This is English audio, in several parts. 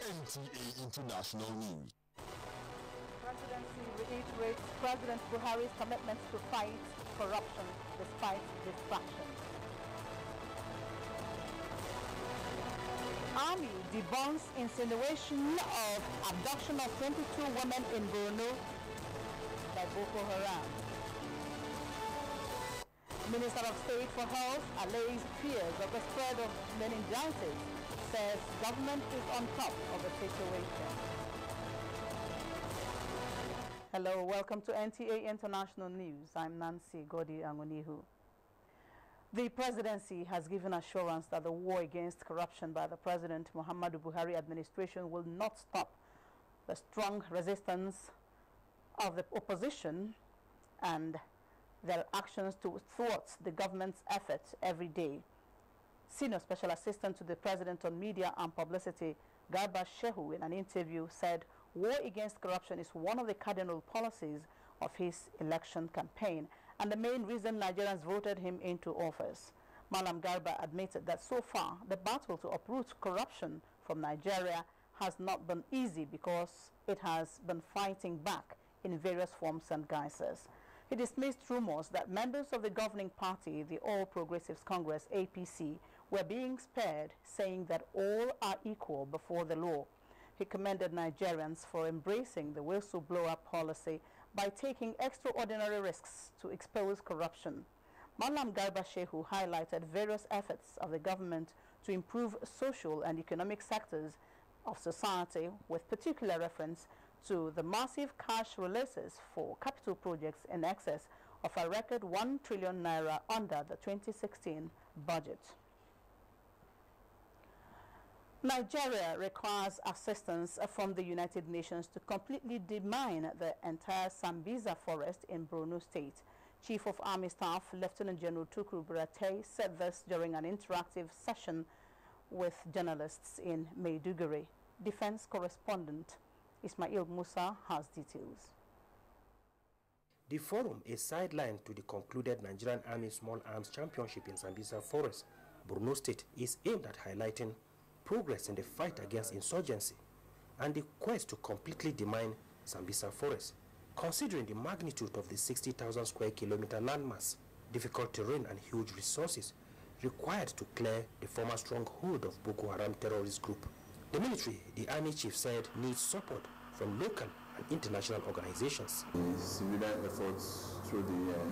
NTA International News. Presidency reiterates President Buhari's commitment to fight corruption despite distractions. Army debunks insinuation of abduction of 22 women in Borno by Boko Haram. Minister of State for Health allays fears of the spread of meningitis, says government is on top of the situation. Hello, welcome to NTA International News. I'm Nancy Godi Angonihu. The presidency has given assurance that the war against corruption by the President Muhammadu Buhari administration will not stop the strong resistance of the opposition and their actions to thwart the government's efforts every day. Senior Special Assistant to the President on Media and Publicity, Garba Shehu, in an interview said war against corruption is one of the cardinal policies of his election campaign and the main reason Nigerians voted him into office. Malam Garba admitted that so far the battle to uproot corruption from Nigeria has not been easy because it has been fighting back in various forms and guises. He dismissed rumors that members of the governing party, the All Progressives Congress, APC, were being spared, saying that all are equal before the law. He commended Nigerians for embracing the whistleblower policy by taking extraordinary risks to expose corruption. Malam Garba Shehu highlighted various efforts of the government to improve social and economic sectors of society, with particular reference to the massive cash releases for capital projects in excess of a record 1 trillion naira under the 2016 budget. Nigeria requires assistance from the United Nations to completely demine the entire Sambisa forest in Borno State. Chief of Army Staff Lieutenant General Tukur Buratai said this during an interactive session with journalists in Maiduguri. Defense correspondent Ismail Musa has details. The forum, a sideline to the concluded Nigerian Army Small Arms Championship in Sambisa Forest, Borno State, is aimed at highlighting progress in the fight against insurgency and the quest to completely demine Sambisa Forest, considering the magnitude of the 60,000 square kilometer landmass, difficult terrain and huge resources required to clear the former stronghold of Boko Haram terrorist group. The military, the army chief said, needs support from local and international organizations. The civilian efforts through the UN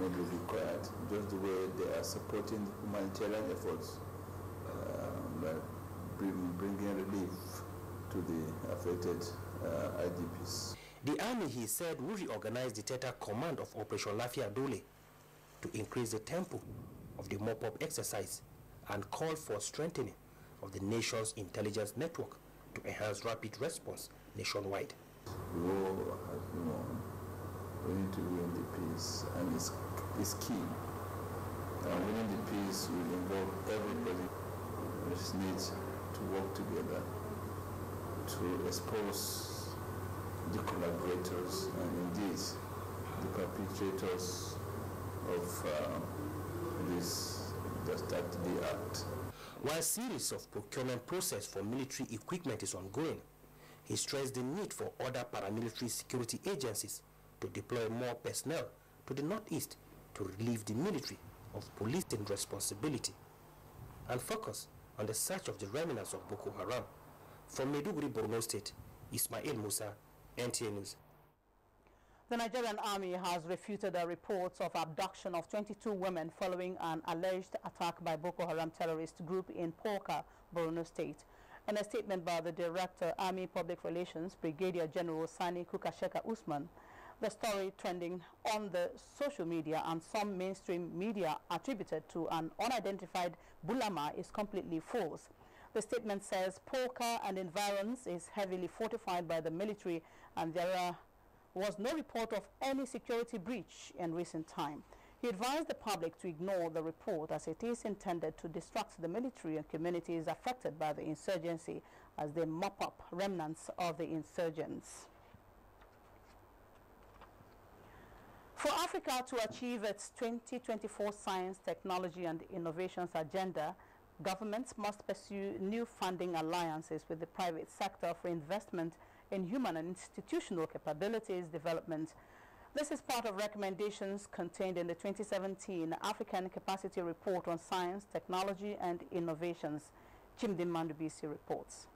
may be required, just the way they are supporting humanitarian efforts by bringing relief to the affected IDPs. The army, he said, will reorganize the Theta Command of Operation Lafia Dole to increase the tempo of the mop-up exercise and call for strengthening of the nation's intelligence network to enhance rapid response nationwide. The war has been won. We need to win the peace, and it's key. And winning the peace will involve everybody. We just need to work together to expose the collaborators and indeed the perpetrators of this dastardly act. While a series of procurement process for military equipment is ongoing, he stressed the need for other paramilitary security agencies to deploy more personnel to the northeast to relieve the military of policing responsibility and focus on the search of the remnants of Boko Haram. From Maiduguri, Borno State, Ismail Musa, NTA News. The Nigerian Army has refuted the reports of abduction of 22 women following an alleged attack by Boko Haram terrorist group in Polka, Borno State. In a statement by the Director, Army Public Relations, Brigadier General Sani Kukasheka Usman, the story trending on the social media and some mainstream media attributed to an unidentified Bulama is completely false. The statement says Polka and environs is heavily fortified by the military and there was no report of any security breach in recent time. He advised the public to ignore the report as it is intended to distract the military and communities affected by the insurgency as they mop up remnants of the insurgents. For Africa to achieve its 2024 Science, Technology and Innovations Agenda, Governments must pursue new funding alliances with the private sector for investment in human and institutional capabilities development. This is part of recommendations contained in the 2017 African Capacity Report on Science, Technology and Innovations. Chimdin Mandubisi reports.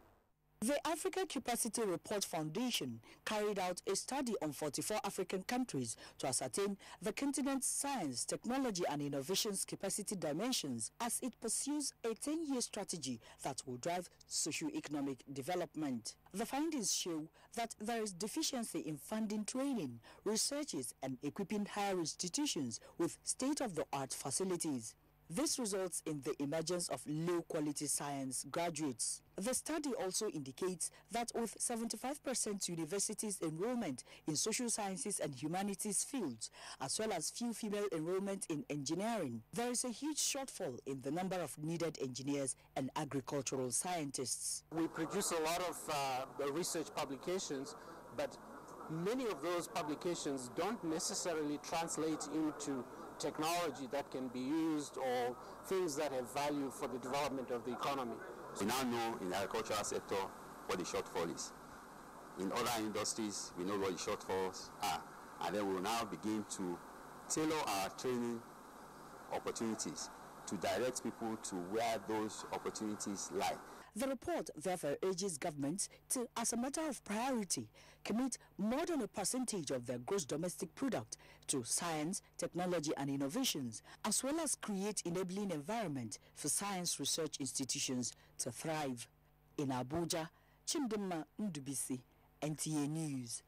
The Africa Capacity Report Foundation carried out a study on 44 African countries to ascertain the continent's science, technology and innovations capacity dimensions as it pursues a 10-year strategy that will drive socio-economic development. The findings show that there is deficiency in funding training, researches and equipping higher institutions with state-of-the-art facilities. This results in the emergence of low-quality science graduates. The study also indicates that with 75% universities enrollment in social sciences and humanities fields, as well as few female enrollment in engineering, there is a huge shortfall in the number of needed engineers and agricultural scientists. We produce a lot of research publications, but many of those publications don't necessarily translate into technology that can be used or things that have value for the development of the economy. We now know in the agricultural sector what the shortfall is. In other industries, we know what the shortfalls are. And then we will now begin to tailor our training opportunities to direct people to where those opportunities lie. The report therefore urges governments to, as a matter of priority, commit more than a percentage of their gross domestic product to science, technology and innovations, as well as create enabling environment for science research institutions to thrive. In Abuja, Chimdin Mandubisi, NTA News.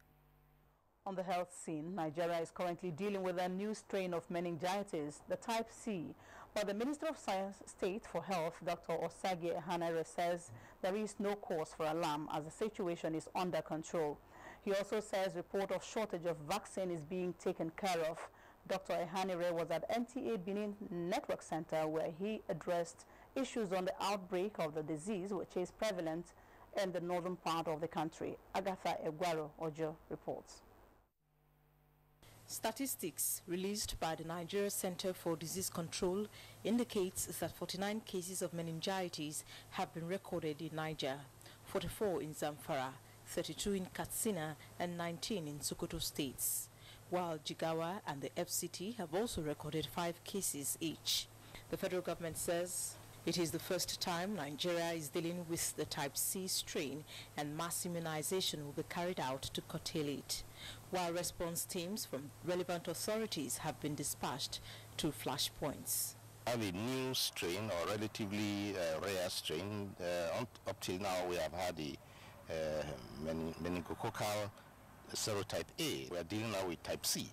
On the health scene, Nigeria is currently dealing with a new strain of meningitis, the type C. But the Minister of Science State for Health, Dr. Osage Ehanire, says there is no cause for alarm as the situation is under control. He also says report of shortage of vaccine is being taken care of. Dr. Ehanire was at NTA Benin Network Center where he addressed issues on the outbreak of the disease, which is prevalent in the northern part of the country. Agatha Egwaro Ojo reports. Statistics released by the Nigeria Center for Disease Control indicates that 49 cases of meningitis have been recorded in Niger, 44 in Zamfara, 32 in Katsina and 19 in Sokoto states, while Jigawa and the FCT have also recorded 5 cases each. The federal government says it is the first time Nigeria is dealing with the type C strain and mass immunization will be carried out to curtail it, while response teams from relevant authorities have been dispatched to flashpoints. Have a new strain or relatively rare strain. Up till now we have had the meningococcal serotype A. We are dealing now with type C.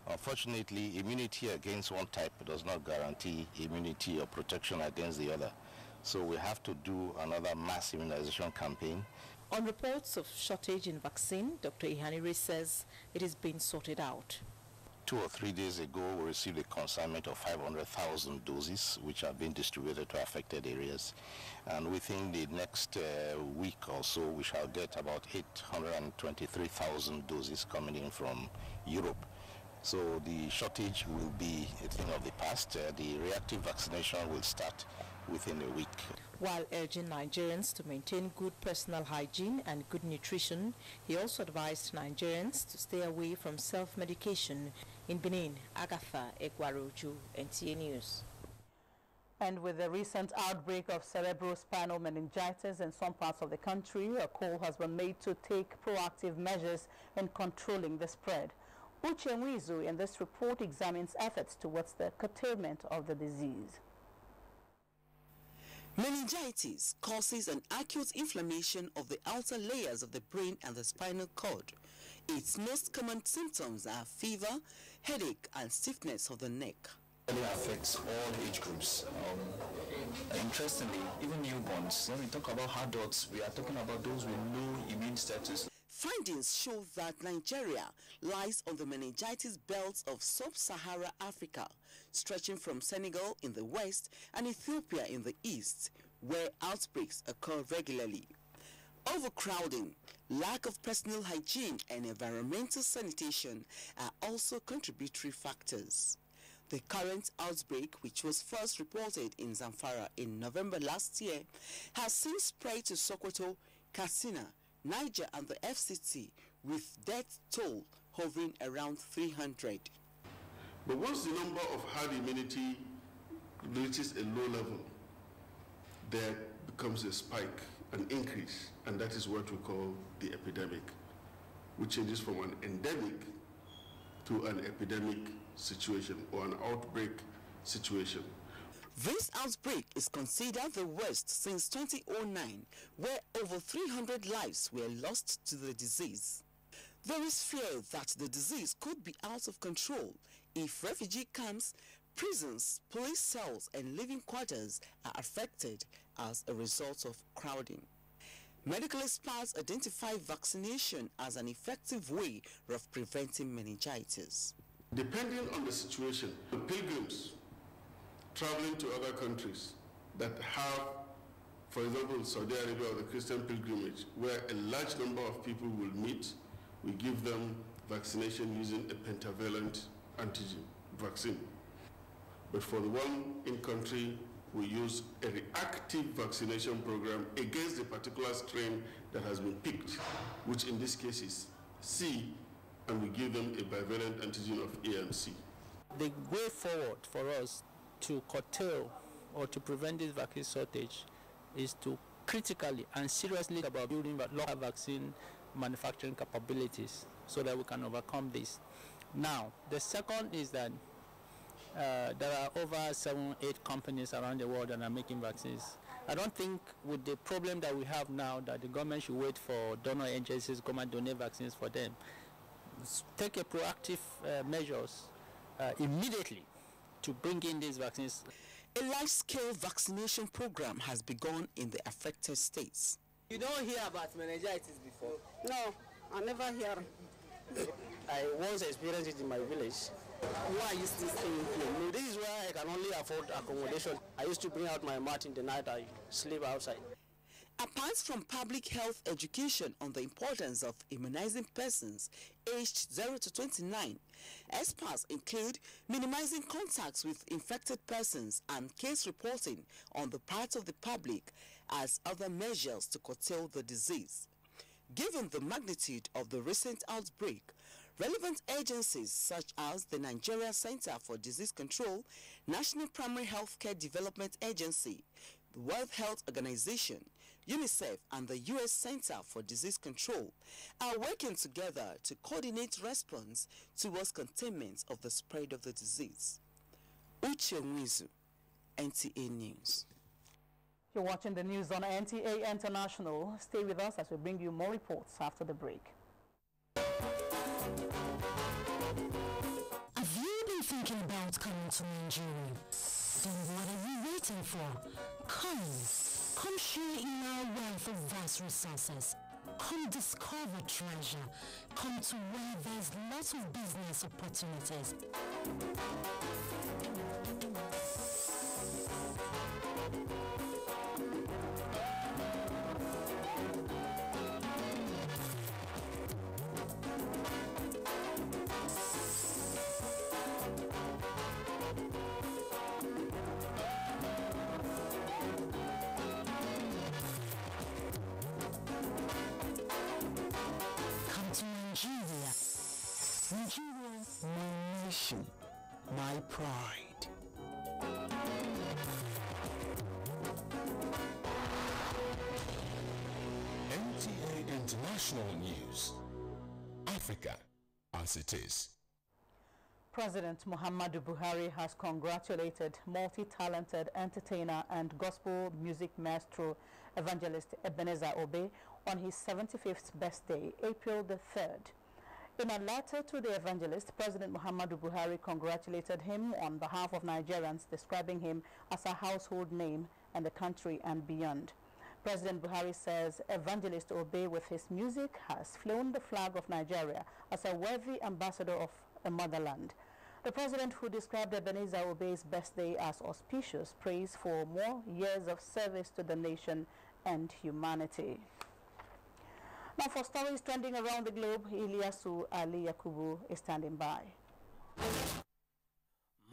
Unfortunately, immunity against one type does not guarantee immunity or protection against the other. So we have to do another mass immunization campaign. On reports of shortage in vaccine, Dr. Ehanire says it is being sorted out. 2 or 3 days ago, we received a consignment of 500,000 doses, which are being distributed to affected areas. And within the next week or so, we shall get about 823,000 doses coming in from Europe. So the shortage will be a thing of the past. The reactive vaccination will start within a week. While urging Nigerians to maintain good personal hygiene and good nutrition, he also advised Nigerians to stay away from self-medication. In Benin, Agatha Egwaroju, NTA News. And with the recent outbreak of cerebrospinal meningitis in some parts of the country, a call has been made to take proactive measures in controlling the spread. Uche Nwizu in this report examines efforts towards the curtailment of the disease. Meningitis causes an acute inflammation of the outer layers of the brain and the spinal cord. Its most common symptoms are fever, headache, and stiffness of the neck. It affects all age groups. Interestingly, even newborns. When we talk about adults, we are talking about those with low immune status. Findings show that Nigeria lies on the meningitis belt of sub-Sahara Africa, stretching from Senegal in the west and Ethiopia in the east, where outbreaks occur regularly. Overcrowding, lack of personal hygiene and environmental sanitation are also contributory factors. The current outbreak, which was first reported in Zamfara in November last year, has since spread to Sokoto, Katsina, Niger and the FCT, with death toll hovering around 300. But once the number of herd immunity reaches a low level, there becomes a spike, an increase, and that is what we call the epidemic, which changes from an endemic to an epidemic situation or an outbreak situation. This outbreak is considered the worst since 2009, where over 300 lives were lost to the disease. There is fear that the disease could be out of control if refugee camps, prisons, police cells and living quarters are affected as a result of crowding. Medical experts identify vaccination as an effective way of preventing meningitis. Depending on the situation, the pilgrims traveling to other countries that have, for example, Saudi Arabia or the Christian pilgrimage, where a large number of people will meet, we give them vaccination using a pentavalent antigen vaccine. But for the one in country, we use a reactive vaccination program against the particular strain that has been picked, which in this case is C, and we give them a bivalent antigen of AMC. The way forward for us to curtail or to prevent this vaccine shortage is to critically and seriously about building local vaccine manufacturing capabilities so that we can overcome this. Now, the second is that there are over 7-8 companies around the world that are making vaccines. I don't think with the problem that we have now that the government should wait for donor agencies come and donate vaccines for them. Take a proactive measures immediately to bring in these vaccines. A large-scale vaccination program has begun in the affected states. You don't hear about meningitis before? No, I never hear. I once experienced it in my village. Why are you still staying here? No, this is where I can only afford accommodation. I used to bring out my mat in the night, I sleep outside. Apart from public health education on the importance of immunizing persons aged 0 to 29, experts include minimizing contacts with infected persons and case reporting on the part of the public as other measures to curtail the disease. Given the magnitude of the recent outbreak, relevant agencies such as the Nigerian Center for Disease Control, National Primary Healthcare Development Agency, the World Health Organization, UNICEF and the U.S. Center for Disease Control are working together to coordinate response towards containment of the spread of the disease. Uche Nwizu, NTA News. You're watching the news on NTA International. Stay with us as we bring you more reports after the break. Have you been thinking about coming to Nigeria? Then what are you waiting for? Come share in our wealth of vast resources. Come discover treasure. Come to where there's lots of business opportunities. Nigeria, my nation, my pride. NTA International News. Africa as it is. President Muhammadu Buhari has congratulated multi-talented entertainer and gospel music maestro evangelist Ebenezer Obey on his 75th birthday, April the 3rd. In a letter to the evangelist, President Muhammadu Buhari congratulated him on behalf of Nigerians, describing him as a household name in the country and beyond. President Buhari says Evangelist Obey, with his music, has flown the flag of Nigeria as a worthy ambassador of the motherland. The president, who described Ebenezer Obey's birthday as auspicious, prays for more years of service to the nation and humanity. Now, for stories trending around the globe, Ilyasu Ali Yakubu is standing by.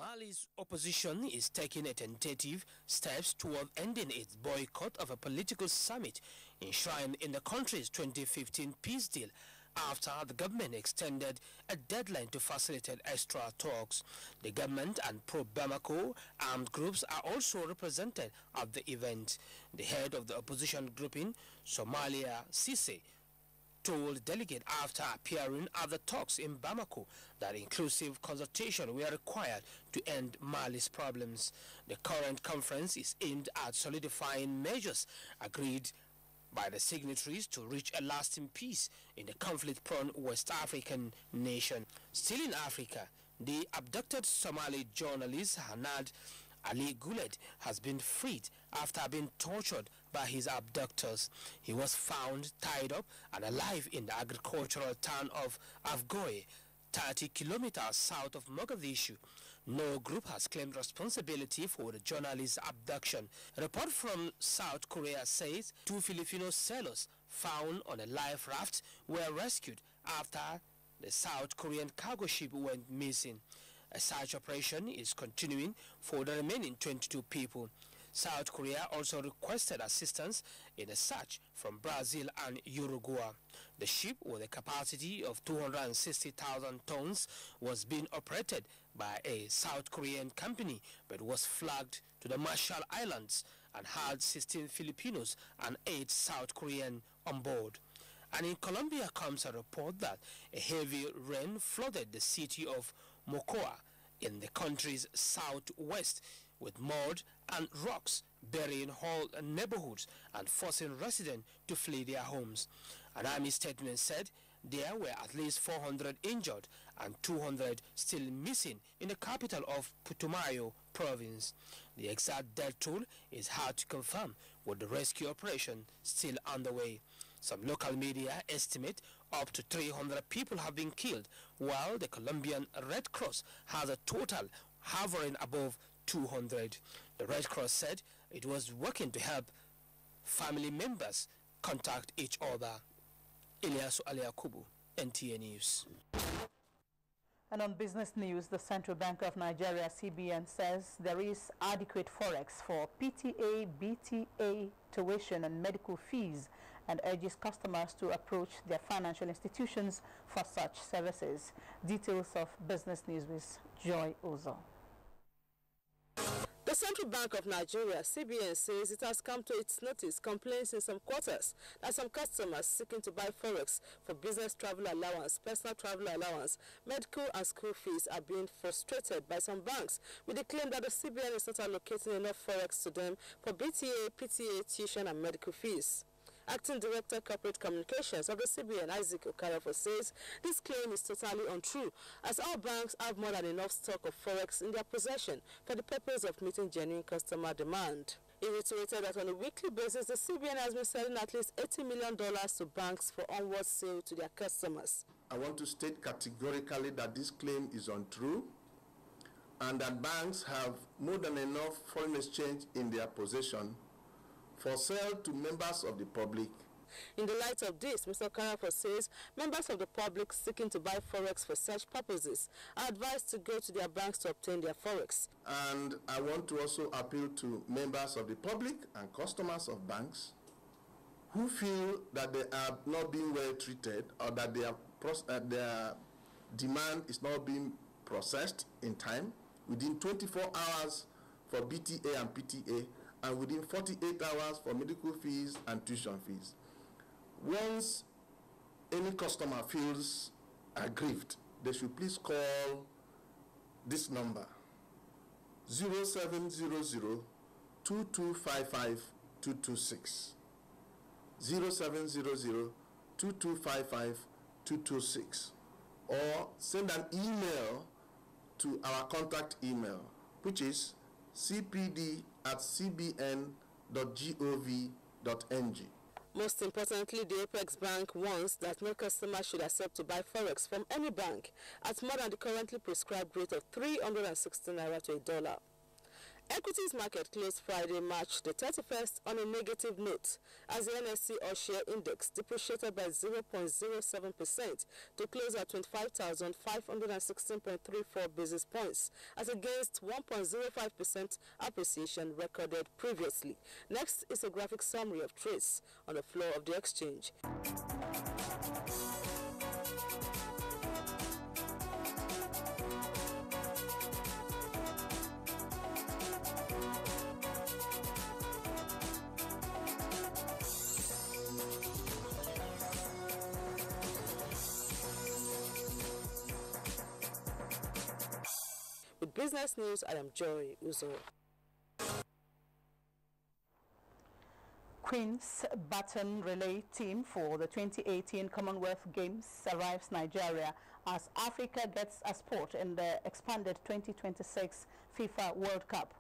Mali's opposition is taking a tentative steps toward ending its boycott of a political summit enshrined in the country's 2015 peace deal after the government extended a deadline to facilitate extra talks. The government and pro-Bamako armed groups are also represented at the event. The head of the opposition grouping, Somalia Cisse, told delegate after appearing at the talks in Bamako that inclusive consultation were required to end Mali's problems. The current conference is aimed at solidifying measures agreed by the signatories to reach a lasting peace in the conflict-prone West African nation. Still in Africa, the abducted Somali journalist Hanad Ali Guled has been freed after being tortured by his abductors. He was found tied up and alive in the agricultural town of Afgoye, 30 kilometers south of Mogadishu. No group has claimed responsibility for the journalist's abduction. A report from South Korea says 2 Filipino sailors found on a life raft were rescued after the South Korean cargo ship went missing. A search operation is continuing for the remaining 22 people. South Korea also requested assistance in a search from Brazil and Uruguay. The ship, with a capacity of 260,000 tons, was being operated by a South Korean company but was flagged to the Marshall Islands and had 16 Filipinos and 8 South Korean on board. And in Colombia comes a report that a heavy rain flooded the city of Mocoa in the country's southwest, with mud and rocks burying whole neighborhoods and forcing residents to flee their homes. An army statement said there were at least 400 injured and 200 still missing in the capital of Putumayo province. The exact death toll is hard to confirm, with the rescue operation still underway. Some local media estimate up to 300 people have been killed, while the Colombian Red Cross has a total hovering above 200. The Red Cross said it was working to help family members contact each other. Ilyasu Aliakubu, NTA News. And on business news, the Central Bank of Nigeria, CBN, says there is adequate forex for PTA, BTA, tuition and medical fees, and urges customers to approach their financial institutions for such services. Details of business news with Joy Ozo. The Central Bank of Nigeria, CBN, says it has come to its notice complaints in some quarters that some customers seeking to buy forex for business travel allowance, personal travel allowance, medical and school fees are being frustrated by some banks with the claim that the CBN is not allocating enough forex to them for BTA, PTA, tuition and medical fees. Acting Director Corporate Communications of the CBN, Isaac Okarafo, says this claim is totally untrue, as all banks have more than enough stock of forex in their possession for the purpose of meeting genuine customer demand. He reiterated that on a weekly basis, the CBN has been selling at least $80 million to banks for onward sale to their customers. I want to state categorically that this claim is untrue and that banks have more than enough foreign exchange in their possession for sale to members of the public. In the light of this, Mr. Okarafo says members of the public seeking to buy forex for such purposes are advised to go to their banks to obtain their forex. And I want to also appeal to members of the public and customers of banks who feel that they are not being well treated or that their demand is not being processed in time within 24 hours for BTA and PTA, and within 48 hours for medical fees and tuition fees. Once any customer feels aggrieved, they should please call this number, 0700-2255-226, 0700-2255-226, or send an email to our contact email, which is cpd@cbn.gov.ng. Most importantly, the Apex Bank warns that no customer should accept to buy forex from any bank at more than the currently prescribed rate of 316 naira to $1. Equities market closed Friday, March the 31st on a negative note as the NSE All-Share Index depreciated by 0.07% to close at 25,516.34 basis points as against 1.05% appreciation recorded previously. Next is a graphic summary of trades on the floor of the exchange. With business news, I am Joy Uzo. Queen's baton relay team for the 2018 Commonwealth Games arrives Nigeria as Africa gets a spot in the expanded 2026 FIFA World Cup.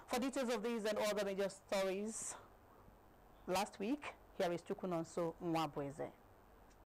For details of these and other major stories last week, here is Chukunonso Mwabweze.